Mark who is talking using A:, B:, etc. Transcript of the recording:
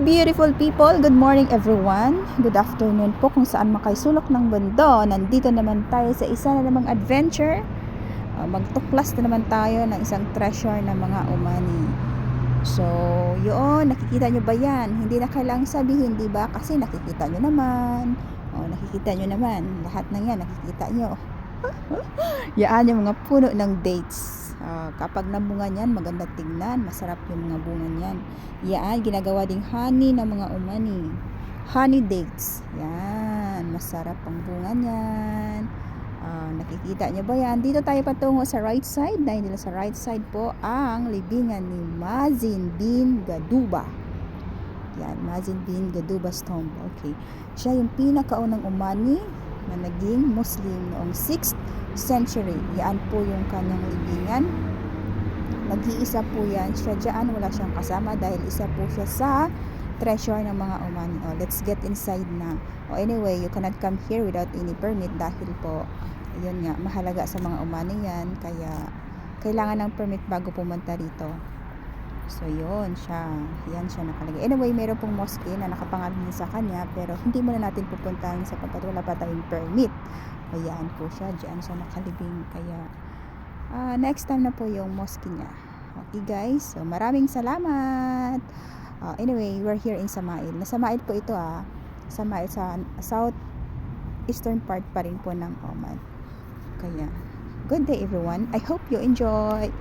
A: beautiful people! Good morning everyone! Good afternoon po kung saan makaisulok ng mundo. Nandito naman tayo sa isa na namang adventure. Magtuklas na naman tayo ng isang treasure ng mga umani. So, yun, nakikita nyo ba yan? Hindi na kailangang sabihin, di ba? Kasi nakikita nyo naman. Nakikita nyo naman. Lahat ng yan, nakikita nyo. Yan yung mga puno ng dates. Kapag nabunga niyan, maganda tingnan, masarap yung mga bunga niyan. Yan, ginagawa ding honey ng mga umani. Honey dates. Yan, masarap ang bunga niyan. Nakikita niyo ba yan? Dito tayo patungo sa right side. Dahil sa right side po ang libingan ni Mazin bin Gaduba. Yan, Mazin bin Gaduba's tomb. Okay. Siya yung pinakaunang umani na naging Muslim noong 6th century. Yan po yung kanyang libingan. Mag-iisa po yan siya dyan. Wala siyang kasama dahil isa po siya sa treasure ng mga umani. Let's get inside na. Anyway, you cannot come here without any permit dahil po, yun nga, mahalaga sa mga umani yan. Kaya, kailangan ng permit bago pumunta rito. So, yun siya. Yan siya nakalagay. Anyway, meron pong mosque na nakapangalan din sa kanya, pero hindi muna natin pupuntahan sapagkat wala pa tayong permit. Ayan po siya. Diyan siya nakalibing. Kaya, next time na po yung mosque niya. Okay guys. So, maraming salamat. Anyway, we're here in Samail. Samail po ito Samail sa south eastern part pa rin po ng Oman. Kaya, good day everyone. I hope you enjoy.